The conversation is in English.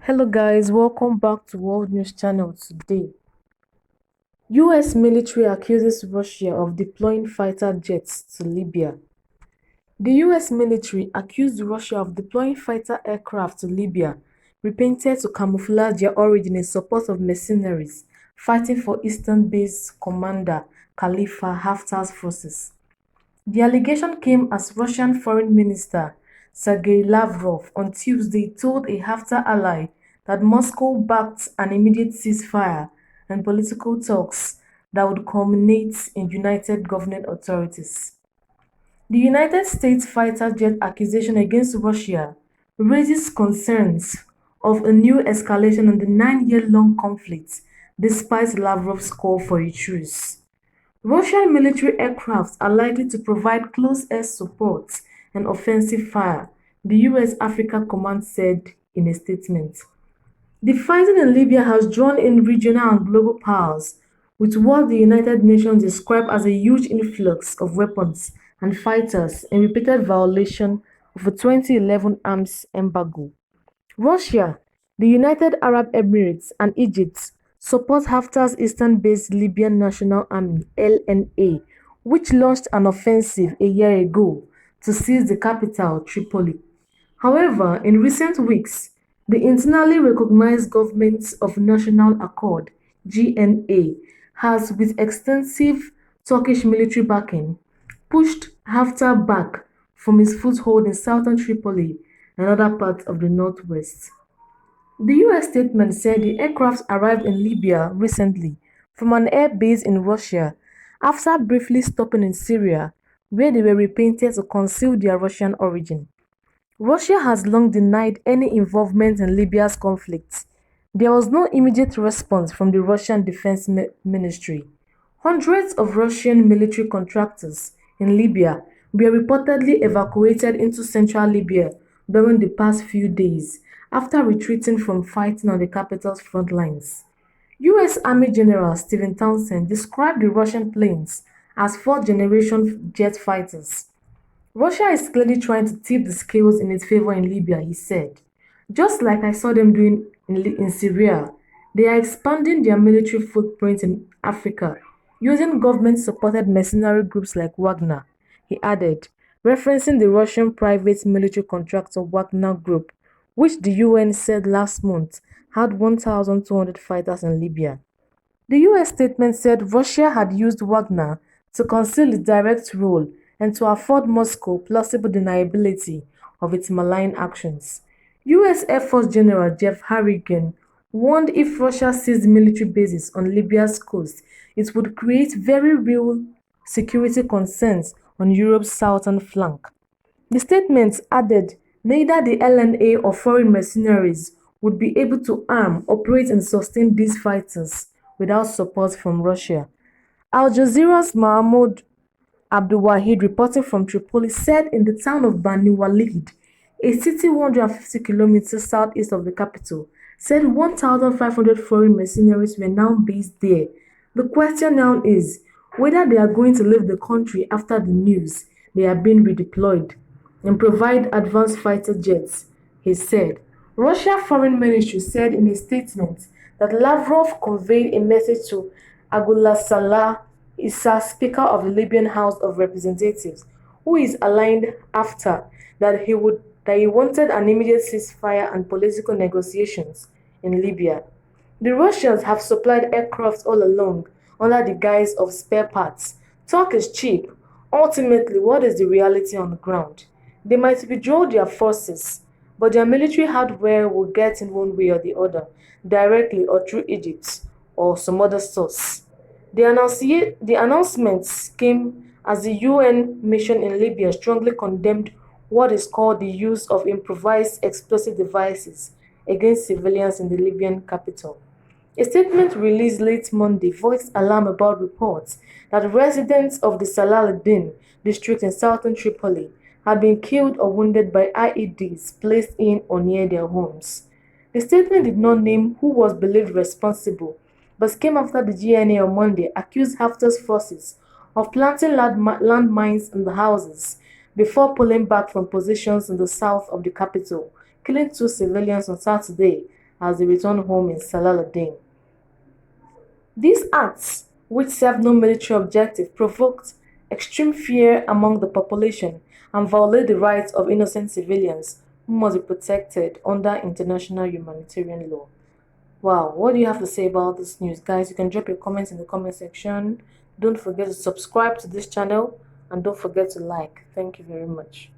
Hello guys, welcome back to World News Channel today. US military accuses Russia of deploying fighter jets to Libya. The US military accused Russia of deploying fighter aircraft to Libya, repainted to camouflage their origin in support of mercenaries fighting for Eastern-based commander Khalifa Haftar's forces. The allegation came as Russian Foreign Minister Sergei Lavrov on Tuesday told a Haftar ally that Moscow backed an immediate ceasefire and political talks that would culminate in united governing authorities. The United States fighter jet accusation against Russia raises concerns of a new escalation in the 9-year-long conflict despite Lavrov's call for a truce. Russian military aircraft are likely to provide close air support and offensive fire, the US Africa Command said in a statement. The fighting in Libya has drawn in regional and global powers, with what the United Nations described as a huge influx of weapons and fighters in repeated violation of a 2011 arms embargo. Russia, the United Arab Emirates, and Egypt support Haftar's eastern-based Libyan National Army (LNA), which launched an offensive a year ago to seize the capital, Tripoli. However, in recent weeks, the internally recognized Government of National Accord (GNA) has, with extensive Turkish military backing, pushed Haftar back from his foothold in southern Tripoli and other parts of the northwest. The US statement said the aircraft arrived in Libya recently from an air base in Russia after briefly stopping in Syria, where they were repainted to conceal their Russian origin. Russia has long denied any involvement in Libya's conflict. There was no immediate response from the Russian Defense Ministry. Hundreds of Russian military contractors in Libya were reportedly evacuated into central Libya during the past few days after retreating from fighting on the capital's front lines. US Army General Stephen Townsend described the Russian planes as fourth-generation jet fighters. Russia is clearly trying to tip the scales in its favor in Libya, he said. Just like I saw them doing in Syria, they are expanding their military footprint in Africa, using government-supported mercenary groups like Wagner, he added, referencing the Russian private military contractor Wagner Group, which the UN said last month had 1,200 fighters in Libya. The US statement said Russia had used Wagner to conceal its direct role and to afford Moscow plausible deniability of its malign actions. US Air Force General Jeff Harrigan warned if Russia seized military bases on Libya's coast, it would create very real security concerns on Europe's southern flank. The statement added neither the LNA or foreign mercenaries would be able to arm, operate and sustain these fighters without support from Russia. Al Jazeera's Mahmoud Abdulwahid, reporting from Tripoli, said in the town of Bani Walid, a city 150 kilometers southeast of the capital, said 1,500 foreign mercenaries were now based there. The question now is whether they are going to leave the country after the news they are being redeployed and provide advanced fighter jets, he said. Russia Foreign Ministry said in a statement that Lavrov conveyed a message to Agullah Salah Issa, Speaker of the Libyan House of Representatives, who is aligned after that he wanted an immediate ceasefire and political negotiations in Libya. The Russians have supplied aircraft all along under the guise of spare parts. Talk is cheap. Ultimately, what is the reality on the ground? They might withdraw their forces, but their military hardware will get in one way or the other, directly or through Egypt or some other source. The announcements came as the UN mission in Libya strongly condemned what is called the use of improvised explosive devices against civilians in the Libyan capital. A statement released late Monday voiced alarm about reports that residents of the Salah al-Din district in southern Tripoli had been killed or wounded by IEDs placed in or near their homes. The statement did not name who was believed responsible, but came after the GNA on Monday accused Haftar's forces of planting landmines in the houses before pulling back from positions in the south of the capital, killing 2 civilians on Saturday as they return home in Salaladin. These acts, which serve no military objective, provoked extreme fear among the population and violate the rights of innocent civilians who must be protected under international humanitarian law. Wow, what do you have to say about this news, guys? You can drop your comments in the comment section. Don't forget to subscribe to this channel and don't forget to like. Thank you very much.